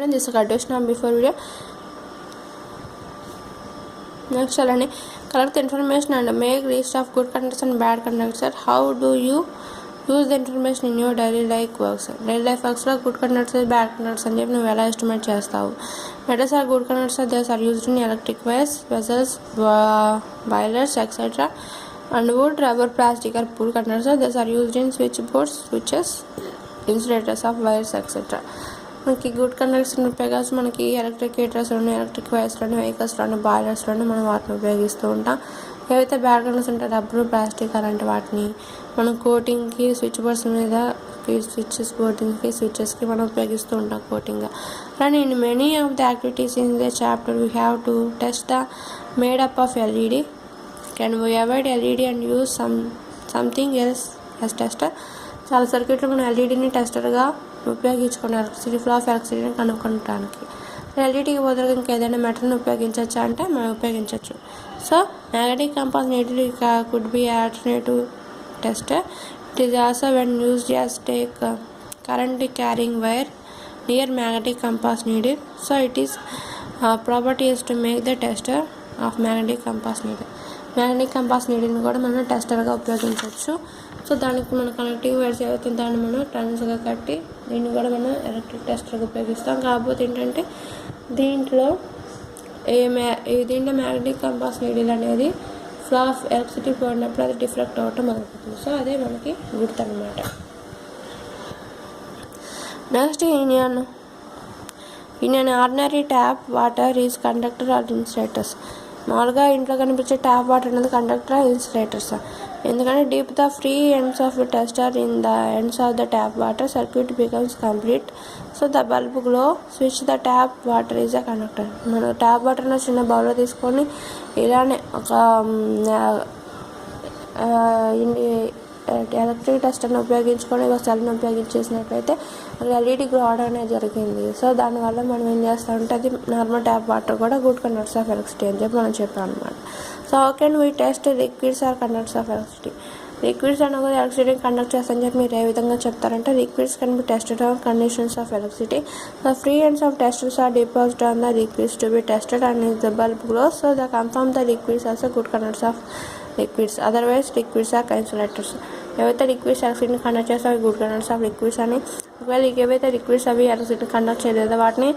this is continuation before video. Next, collect the information and make list of good conductors and bad conductors. How do you use the information in your daily life works? Daily life works లో good conductors, bad conductors అని చెప్పి నువ్వు ఎలా estimate చేస్తావు? Metals are good conductors. They are used in electric wires, vessels, boilers, etc. And wood, rubber, plastic are poor conductors. They are used in switchboards, switches, insulators of wires, etc. మనకి good కండక్టర్స్ని ఉపయోగించి మనకి electric హీటర్స్లోని electric వైర్స్లోని వెహికల్స్లోని బాయిలర్స్లోని మనం వాటిని ఉపయోగిస్తూ ఉంటాం. ఏవైతే bad conductors ఉంటాయి rubber plastic అలాంటి వాటిని మనం కోటింగ్కి స్విచ్ బోర్డ్స్ మీద స్విచ్చెస్ బోర్డింగ్కి స్విచ్చెస్కి మనం ఉపయోగిస్తూ ఉంటాం కోటింగ్గా. అలానే in many of the activities in the chapter we have to test the made up of LED. Can we avoid LED and use something else as tester. చాలా సర్క్యూట్లో మనం ఎల్ఈడిని టెస్టర్గా ఉపయోగించుకుని ఎలక్ట్రిసిటీ ఫ్లో ఆఫ్ ఎలక్ట్రిసిటీని కనుక్కోవడానికి. ఎల్ఈడికి బదులుగా ఇంకేదైనా మెటల్ని ఉపయోగించవచ్చా అంటే మనం ఉపయోగించవచ్చు. So magnetic compass needle could be alternative tester. It is also when used as take current carrying wire near magnetic compass needle. So it is property is to make the tester of magnetic compass needle. Magnetic compass నీడిల్ని కూడా మనం టెస్టర్గా ఉపయోగించవచ్చు. So దానికి మన connective wires ఏవైతే దాన్ని మనం టర్న్స్గా కట్టి దీన్ని కూడా మనం ఎలక్ట్రిక్ టెస్టర్గా ఉపయోగిస్తాం. కాకపోతే ఏంటంటే దీంట్లో మ్యాగ్నెటిక్ కంపాస్ నీడిల్ అనేది ఫ్లో ఆఫ్ ఎలక్ట్రిసిటీ పోయినప్పుడు అది డిఫ్లెక్ట్ అవ్వటం మొదలుపెడుతుంది. సో అదే మనకి గుర్తు అనమాట. Next in an ordinary tap water is conductor or insulators. మామూలుగా ఇంట్లో కనిపించే ట్యాప్ వాటర్ అనేది కండక్టర్ ఇన్సులేటర్స్. ఎందుకంటే deep the free ends of tester in the ends of the tap water circuit becomes complete. So the bulb glow switch the tap water is a conductor. మనం tap వాటర్లో చిన్న బౌల్లో తీసుకొని ఇలానే ఒక electric టెస్టర్ని ఉపయోగించుకొని ఒక సెల్ని ఉపయోగించేసినట్లయితే ఎల్ఈడి గ్లో అవడం అనేది జరిగింది. సో దానివల్ల మనం ఏం చేస్తామంటే అది నార్మల్ ట్యాప్ వాటర్ కూడా గుడ్ కండక్టర్స్ ఆఫ్ ఎలక్ట్రిసిటీ అని చెప్పి మనం చెప్పాం అనమాట. So how can we test liquids are conductors of electricity. Liquids అనగా ఎలక్ట్రిసిటీని కండక్ట్ చేస్తారని చెప్పి మీరు ఏ విధంగా చెప్తారంటే liquids can be tested on conditions of electricity. The free ends of testers are deposit on the liquids to be tested and is the bulb glows. So the confirm the liquids also good conductors of liquids. Otherwise liquids are insulators. ఏవైతే liquids ఎలక్ట్రిసిటీని conduct చేస్తే అవి good conductors of liquids అని. ఒకవేళ ఏవైతే liquids అవి ఎలక్ట్రిసిటీని conduct చేయలేదో వాటిని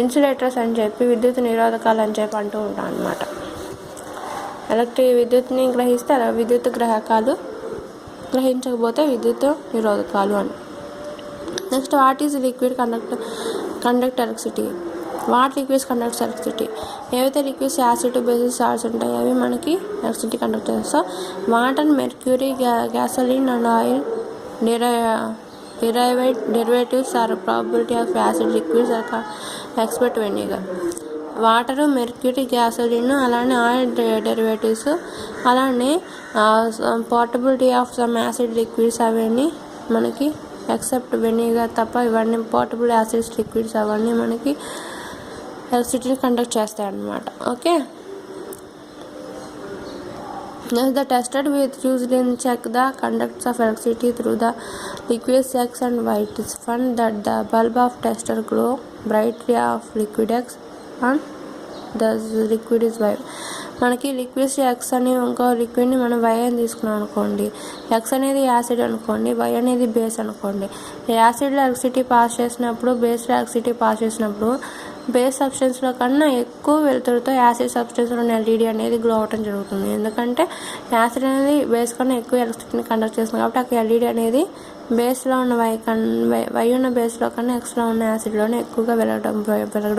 ఇన్సులేటర్స్ అని చెప్పి విద్యుత్ నిరోధకాలు అని చెప్పి అంటూ ఉంటాం అనమాట. విద్యుత్ని గ్రహిస్తే విద్యుత్ గ్రాహకాలు, గ్రహించకపోతే విద్యుత్ నిరోధకాలు అని. Next what is liquid conduct electricity. What liquids conducts electricity. ఏవైతే లిక్విడ్స్ యాసిడ్ బేసిస్ సాల్ట్స్ ఉంటాయి అవి మనకి ఎలక్ట్రిసిటీ కండక్ట్ చేస్తాయి. So water, mercury, gasoline and oil derivatives are probability of acid liquids expect vinegar. Water, mercury, gasoline అలానే oil derivatives అలానే portability of some acid liquids అవన్నీ మనకి except vinegar తప్ప ఇవన్నీ పోర్టబుల్ యాసిడ్స్ లిక్విడ్స్ అవన్నీ మనకి ఎలక్ట్రిసిటీని conduct చేస్తాయి అన్నమాట. Okay. The tested with used in check the conductance of electricity through the liquids X and Y. It is found that the bulb of tester glow brightly of liquid X and the liquid is Y. మనకి liquids X అని ఇంకో లిక్విడ్ని మనం why అని తీసుకున్నాం అనుకోండి. X అనేది acid అనుకోండి, why అనేది బేస్ అనుకోండి. యాసిడ్లో ఎలక్ట్రిసిటీ పాస్ చేసినప్పుడు బేస్లో ఎలక్ట్రిసిటీ పాస్ చేసినప్పుడు బేస్ సబ్స్టెన్స్లో కన్నా ఎక్కువ వెలుతురుతో యాసిడ్ సబ్స్టెన్స్లో ఎల్ఈడి అనేది గ్లో అవటం జరుగుతుంది. ఎందుకంటే యాసిడ్ అనేది బేస్ కన్నా ఎక్కువ ఎలక్ట్రిసిటీని కండక్ట్ చేస్తుంది కాబట్టి అక్కడ ఎల్ఈడి అనేది బేస్లో ఉన్న వై ఉన్న బేస్లో కన్నా ఎక్స్లో ఉన్న యాసిడ్లోనే ఎక్కువగా వెలగడం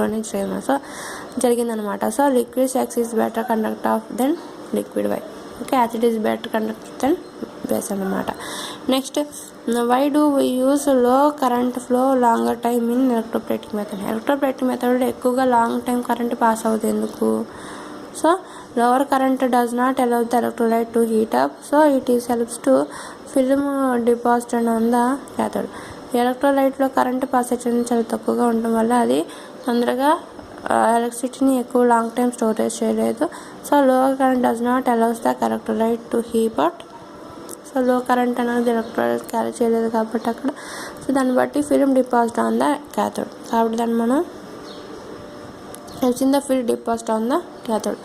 అనేది జరిగిందనమాట. So liquids X is better conduct of then liquid why. Okay, acid is better conduct then base అన్నమాట. Next why do we use లో current flow longer time in electroplating method. Electroplating method ఎక్కువగా long time current pass అవుతుంది. ఎందుకు? So lower current does not allow the electrolyte to heat up. So it is helps to film deposited on the cathode. ఎలక్ట్రోలైట్లో current passage చాలా తక్కువగా ఉండటం వల్ల అది తొందరగా ఎలక్ట్రిసిటీని ఎక్కువ లాంగ్ టైం స్టోరేజ్ చేయలేదు. So lower current does not allows the electrolyte to heat up. So లో current అనేది ఎలక్ట్రోలైట్ క్యారీ చేయలేదు కాబట్టి అక్కడ, సో దాన్ని బట్టి film deposit on the cathode. కాబట్టి దాన్ని మనం in the film deposit on the cathode.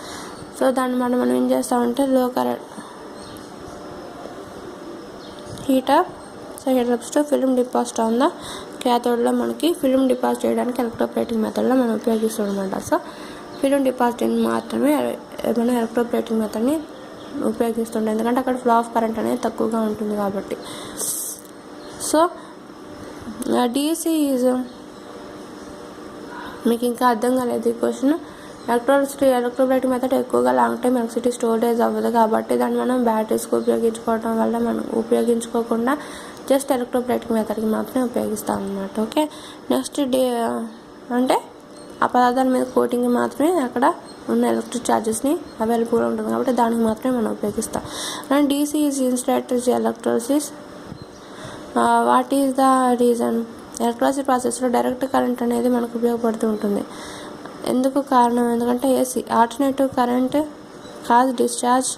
So దాన్ని మనం ఏం చేస్తామంటే లో current heat up, so heat apps to film deposit on the క్యాథోడ్లో మనకి ఫిల్మ్ డిపాజిట్ చేయడానికి ఎలక్ట్రోప్లేటింగ్ మెథడ్లో మనం ఉపయోగిస్తాం అనమాట. సో ఫిల్మ్ డిపాజిటింగ్ మాత్రమే మనం ఎలక్ట్రోప్లేటింగ్ మెథడ్ని ఉపయోగిస్తుంటాం, ఎందుకంటే అక్కడ ఫ్లో ఆఫ్ కరెంట్ అనేది తక్కువగా ఉంటుంది కాబట్టి. సో డీసీ ఈజ్, మీకు ఇంకా అర్థం కాలేదు ఈ క్వశ్చన్. ఎలక్ట్రోప్లేటింగ్ మెథడ్ ఎక్కువగా లాంగ్ టైం ఎలక్ట్రిసిటీ స్టోరేజ్ అవ్వదు కాబట్టి దాన్ని మనం బ్యాటరీస్కి ఉపయోగించుకోవడం వల్ల మనం ఉపయోగించుకోకుండా జస్ట్ ఎలక్ట్రోప్లేటింగ్ మెథడ్కి మాత్రమే ఉపయోగిస్తాం అన్నమాట. ఓకే, నెక్స్ట్ అంటే ఆ పదార్థాల మీద కోటింగ్ మాత్రమే అక్కడ ఉన్న ఎలక్ట్రిక్ ఛార్జెస్ని అవైలబుల్గా ఉంటుంది కాబట్టి దానికి మాత్రమే మనం ఉపయోగిస్తాం. And DC is ఇన్స్టేటరీ ఎలక్ట్రోసిస్. What is the reason? ఎలక్ట్రోసిస్ ప్రాసెస్లో డైరెక్ట్ కరెంట్ అనేది మనకు ఉపయోగపడుతూ ఉంటుంది. ఎందుకు కారణం? ఎందుకంటే AC alternative current cause discharge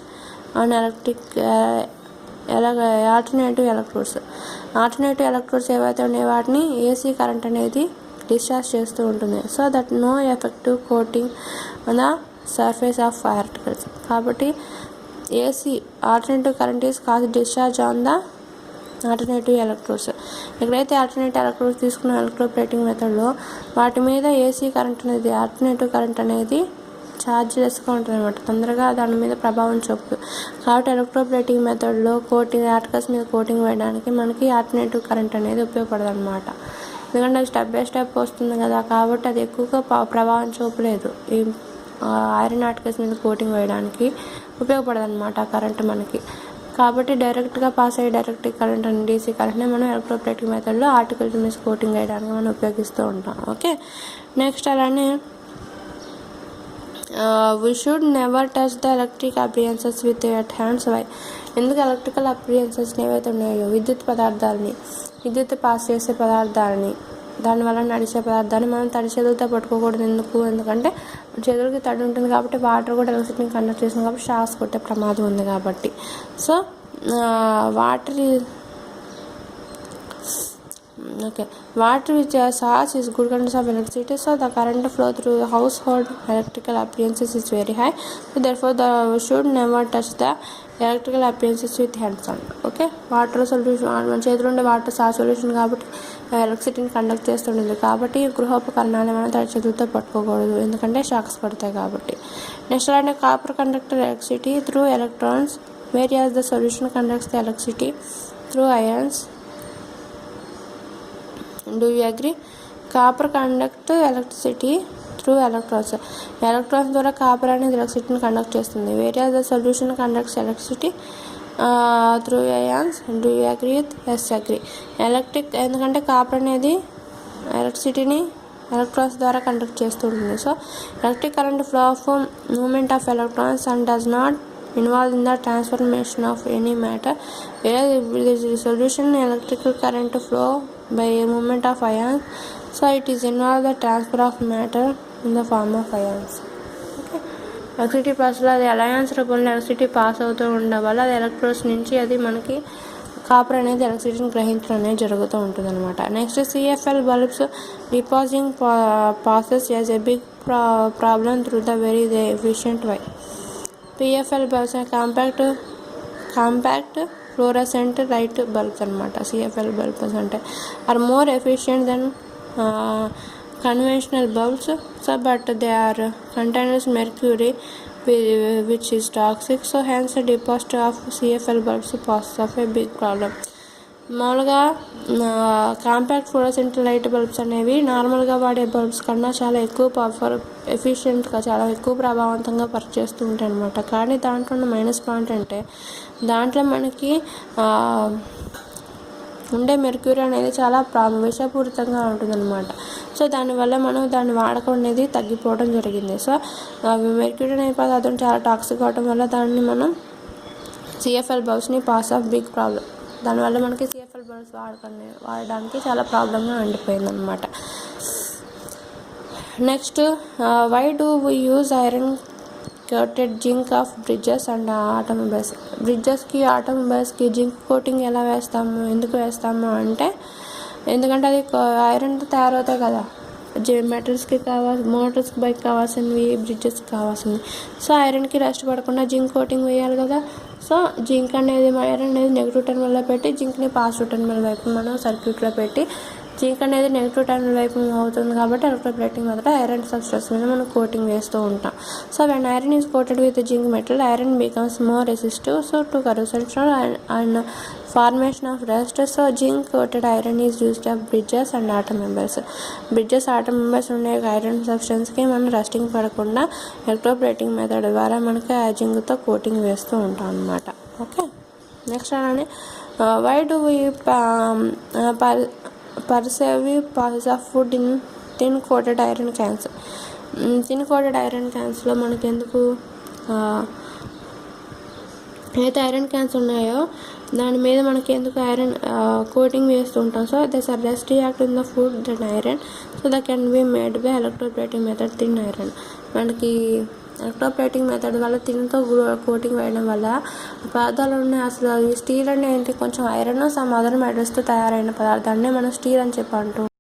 on alternative electrodes ఏవైతే ఉన్నాయో వాటిని ఏసీ కరెంట్ అనేది డిశ్చార్జ్ చేస్తూ ఉంటుంది. So that no effective coating on the surface of particles. కాబట్టి AC alternative current is cause discharge on the alternative electrodes. ఎక్కడైతే alternative electrodes తీసుకున్న electroplating మెథడ్లో వాటి మీద ఏసీ కరెంట్ అనేది ఆల్టర్నేటివ్ కరెంట్ అనేది ఛార్జ్లెస్గా ఉంటుంది అనమాట, తొందరగా దాని మీద ప్రభావం చూపదు. కాబట్టి ఎలక్ట్రోప్లేటింగ్ మెథడ్లో ఆర్టికల్స్ మీద కోటింగ్ వేయడానికి మనకి ఆల్టర్నేటివ్ కరెంట్ అనేది ఉపయోగపడదు అనమాట. ఎందుకంటే అది స్టెప్ బై స్టెప్ వస్తుంది కదా, కాబట్టి అది ఎక్కువగా ప్రభావం చూపలేదు. ఈ ఐరన్ ఆర్టికల్స్ మీద కోటింగ్ వేయడానికి ఉపయోగపడదు అనమాట ఆ కరెంట్ మనకి. కాబట్టి డైరెక్ట్గా పాస్ అయ్యే డైరెక్ట్ కరెంట్ అని డీసీ కరెంట్ని మనం ఎలక్ట్రోప్లేటింగ్ మెథడ్లో ఆర్టికల్స్ మీద కోటింగ్ వేయడానికి మనం ఉపయోగిస్తూ ఉంటాం. ఓకే, నెక్స్ట్ అలానే we should never touch the electric appliances with your hands. Why? ఎందుకు ఎలక్ట్రికల్ అప్లియన్సెస్ని ఏవైతే ఉన్నాయో విద్యుత్ పాస్ చేసే పదార్థాలని, దానివల్ల నడిచే పదార్థాన్ని మనం తడి చేతులతో పట్టుకోకూడదు. ఎందుకంటే చేతులకి తడి ఉంటుంది కాబట్టి వాటర్ కూడా ఎలక్ట్రిసిటీని కండక్ట్ చేస్తుంది కాబట్టి షాక్స్ కొట్టే ప్రమాదం ఉంది కాబట్టి. So water which charge is good conductor of electricity, so the current flow through the household electrical appliances is very high, so therefore the should never touch the electrical appliances with hands on. Okay, water solution మన చేతిలో ఉండే water solution కాబట్టి ఎలక్ట్రిసిటీని conduct చేస్తుంటుంది కాబట్టి గృహోపకరణాలు మనం తడి చేతులతో పట్టుకోకూడదు, ఎందుకంటే షాక్స్ పడతాయి కాబట్టి. నెక్స్ట్ అలానే copper conductor electricity through electrons, whereas the solution conducts the electricity through ions. Do you agree? Copper conduct electricity through electrons. Electrons ద్వారా కాపర్ అనేది ఎలక్ట్రిసిటీని కండక్ట్ చేస్తుంది. Whereas the solution conducts electricity through ions. Do you agree with? Yes, agree. ఎందుకంటే copper అనేది ఎలక్ట్రిసిటీని electrons ద్వారా conduct చేస్తూ ఉంటుంది. So electric current flow of movement of electrons and does not involved in the transformation of any matter, whereas the solution electrical current flow by a movement of ions, so it is involved the transfer of matter in the form of ions. Okay, electricity పాస్లో అది alliance రూపంలో electricity pass అవుతూ ఉండడం వల్ల అది electrodes నుంచి అది మనకి copper అనేది ఎలక్ట్రిసిటీని గ్రహించడం అనేది జరుగుతూ ఉంటుంది అనమాట. Next CFL bulbs డిపాజింగ్ process as a big problem through the very efficient why. పిఎఫ్ఎల్ bulbs compact fluorescent light bulbs అనమాట. సిఎఫ్ఎల్ బల్బ్స్ అంటే are more efficient then conventional bulbs, so but they are containers mercury which is toxic, so hence deposit of CFL bulbs passes of a big problem. మామూలుగా compact fluorescent light bulbs అనేవి నార్మల్గా వాడే bulbs కన్నా చాలా ఎక్కువ ఎఫిషియెంట్గా చాలా ఎక్కువ ప్రభావవంతంగా పనిచేస్తూ ఉంటాయి అన్నమాట. కానీ దాంట్లో ఉన్న మైనస్ పాయింట్ అంటే దాంట్లో మనకి ఉండే మెర్క్యూరీ అనేది చాలా విషపూరితంగా ఉంటుందన్నమాట. సో దానివల్ల మనం దాని వాడకం అనేది తగ్గిపోవడం జరిగింది. సో మెర్క్యూరీ అనే పదార్థం చాలా టాక్సిక్ అవడం వల్ల దాన్ని మనం CFL బల్బ్స్ని pass of big problem, దానివల్ల మనకి సిఎఫ్ఎల్ బల్బ్స్ వాడడానికి చాలా ప్రాబ్లంగా ఉండిపోయిందన్నమాట. Next why do we use iron coated zinc of bridges and automobiles. బ్రిడ్జెస్కి ఆటోమొబైల్స్కి zinc coating ఎలా వేస్తాము, ఎందుకు వేస్తాము అంటే ఎందుకంటే అది ఐరన్తో తయారవుతాయి కదా, మెటల్స్కి మోటార్స్కి బైక్ కావాల్సినవి, బ్రిడ్జెస్కి కావాల్సినవి. సో ఐరన్కి రెస్ట్ పడకుండా జింక్ కోటింగ్ వేయాలి కదా. సో జింక్ అనేది ఐరన్ అనేది నెగిటివ్ టెర్మినల్లో పెట్టి జింక్ని పాజిటివ్ టెర్మినల్ వైపు మనం సర్క్యూట్లో పెట్టి జింక్ అనేది నెగిటివ్ టెర్మినల్ వైపు అవుతుంది కాబట్టి ఎలక్ట్రోప్లేటింగ్ మెథడ్ ఐరన్ సబ్స్ట్రేట్స్ మీద మనం కోటింగ్ వేస్తూ ఉంటాం. So when iron is coated with zinc metal, iron becomes more resistive so to corrosion and formation of rust. So zinc coated iron is used of bridges and atom members. Bridges atom members ఉండే iron సబ్స్టెన్స్కి మనం rusting పడకుండా electroplating method ద్వారా మనకి ఆ జింక్తో coating వేస్తూ ఉంటాం అన్నమాట. ఓకే, నెక్స్ట్ అలానే why do we perceive process of food in thin coated iron cans. Thin coated iron క్యాన్స్లో మనకి ఎందుకు అయితే ఐరన్ క్యాన్స్ ఉన్నాయో దాని మీద మనకి ఎందుకు ఐరన్ కోటింగ్ వేస్తూ ఉంటాం. So thus are rest react in the food that iron so that can be made by electroplating method thin iron. మనకి ఎలక్ట్రోప్లేటింగ్ మెథడ్ వల్ల తిన్తో కోటింగ్ వేయడం వల్ల పదార్థాలు ఉన్నాయి. అసలు ఈ స్టీల్ అంటే ఏంటి, కొంచెం ఐరన్ సమ్ అదర్ మెటల్స్తో తయారైన పదార్థాన్ని మనం స్టీల్ అని చెప్పి అంటూ